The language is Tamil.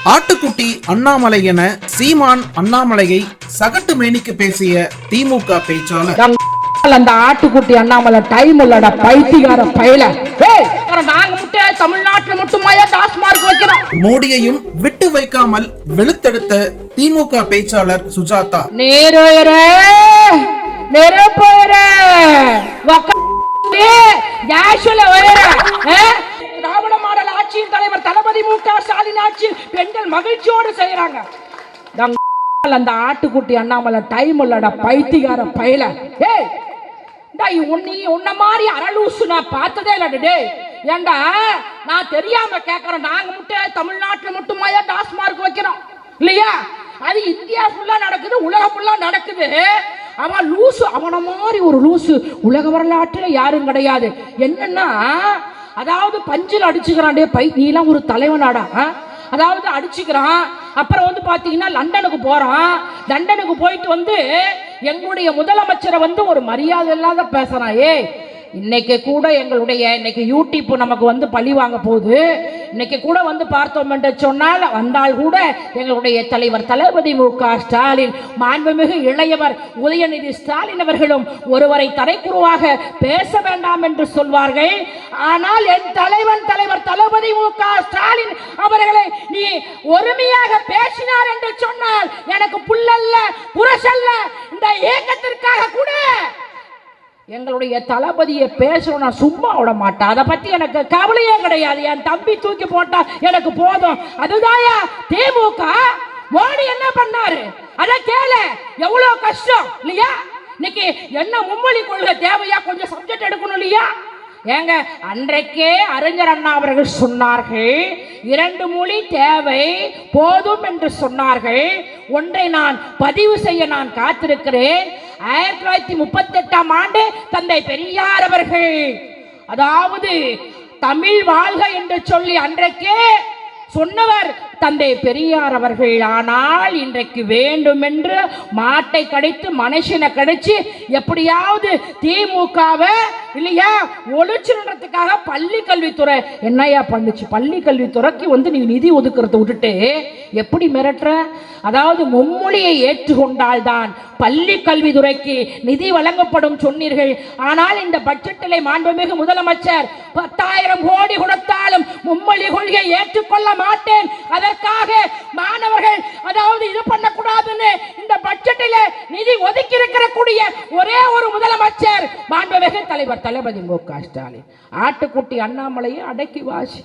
ஆட்டுக்குட்டி அண்ணாமலை என சீமான் அண்ணாமலையை சகட்டு மேனிக்கு பேசிய திமுக பேச்சாளர். அந்த ஆட்டுக்குட்டி அண்ணாமலை டைம் உள்ளடா பைத்தியக்கார பயல. நாங்க முட்டை தமிழ்நாட்டுல மட்டுமாயா டாஸ்மார்க் வைக்கிறோம். மோடியையும் விட்டு வைக்காமல் வெளுத்தெடுத்த திமுக பேச்சாளர் சுஜாதா. திராவிட மாடல் ஆட்சியின் தலைவர் தளபதி மு.க. ஸ்டாலின் ஆட்சியில் பெண்கள் மகிழ்ச்சியோடு செய்யறாங்க. அந்த ஆட்டுக்குட்டி அண்ணாமலை டைம் உள்ளடா பைத்தியக்கார பயல. உன்ன மாதிரி அரலூசு நான் பார்த்ததே இல்ல. ஏண்டா நான் தெரியாம கேட்கறேன். நாங்க முட்டை தமிழ்நாட்டுல மட்டுமாயா டாஸ்மார்க் வைக்கிறோம் இல்லையா? அது இந்தியா ஃபுல்லா நடக்குது, உலகம் ஃபுல்லா நடக்குது. அவன் லூசு, அவன மாதிரி ஒரு லூசு உலக வரலாற்றுல யாரும் கிடையாது. என்னன்னா அதாவது பஞ்சில் அடிச்சுக்கிறான். பை நீலாம் ஒரு தலைவனாடா. அதாவது அடிச்சுக்கிறான். அப்புறம் வந்து பாத்தீங்கன்னா லண்டனுக்கு போறான். லண்டனுக்கு போயிட்டு எங்களுடைய முதலமைச்சரை ஒரு மரியாதை இல்லாத பேசுறான். இன்னைக்கு கூட எங்களுடைய இன்னைக்கு யூடியூப் நமக்கு பழி வாங்க போகுது. இன்னைக்கு கூட பார்த்தோம் என்று சொன்னால் வந்தால் கூட எங்களுடைய தலைவர் தளபதி மு.க. ஸ்டாலின், மாண்புமிகு இளையவர் உதயநிதி ஸ்டாலின் அவர்களும் ஒருவரை தரைக்குருவாக பேச வேண்டாம் என்று சொல்வார்கள். ஆனால் என் தலைவர் தளபதி மு.க. ஸ்டாலின் அவர்களை நீ ஒருமையாக பேசினார் என்று சொன்னால் எனக்கு புல்லல்ல புரசல்ல. இந்த இயக்கத்திற்காக கூட எங்களுடைய தளபதியை பேசணும், நான் சும்மா விட மாட்டேன். அதை பத்தி எனக்கு கவலையே கிடையாது. என் தம்பி தூக்கி போட்டா எனக்கு போதும். அதுதான் திமுக. மோடி என்ன பண்ணாரு அத கேள. எவ்வளவு கஷ்டம் இல்லையா? இன்னைக்கு என்ன மும்மொழி கொள்கை தேவையா? கொஞ்சம் சப்ஜெக்ட் எடுக்கணும் இல்லையா? ஏங்க அன்றைக்கே அறிஞர் அண்ணா அவர்கள் சொன்னார்கள், 2 மொழி தேவை போதும் என்று சொன்னார்கள். ஒன்றை நான் பதிவு செய்ய நான் காத்திருக்கிறேன். 1938ஆம் ஆண்டு தந்தை பெரியார் அவர்கள் அதாவது தமிழ் வாழ்க என்று சொல்லி அன்றைக்கே சொன்னவர் தந்தை பெரியார் அவர்கள். ஆனால் இன்றைக்கு வேண்டும் என்று மாட்டை கடித்து மனுஷனை கடிச்சு எப்படியாவது திமுகவை இல்லையா ஒழிச்சுன்றதுக்காக பள்ளி கல்வித்துறை என்னையா பண்ணுச்சு? பள்ளி கல்வித்துறைக்கு நீ நிதி ஒதுக்குறத விட்டுட்டு எப்படி மிரட்டுற? அதாவது மும்மொழியை ஏற்றுக்கொண்டால் தான் பள்ளி கல்வித்துறைக்கு நிதி வழங்கப்படும் சொன்னீர்கள். ஆனால் இந்த பட்ஜெட்டிலே மாண்புமிகு முதலமைச்சர் 10,000 கோடி கொடுத்தாலும் மும்மொழி கொள்கையை ஏற்றுக்கொள்ள மாட்டேன், அதற்காக மாணவர்கள் அதாவது இது பண்ணக்கூடாதுன்னு இந்த பட்ஜெட்டிலே நிதி ஒதுக்கி இருக்கக்கூடிய ஒரே ஒரு முதலமைச்சர் மாண்புமிகு தலைவர் தளபதி மு.க. ஸ்டாலின். ஆட்டுக்குட்டி அண்ணாமலையை அடக்கி வாசி.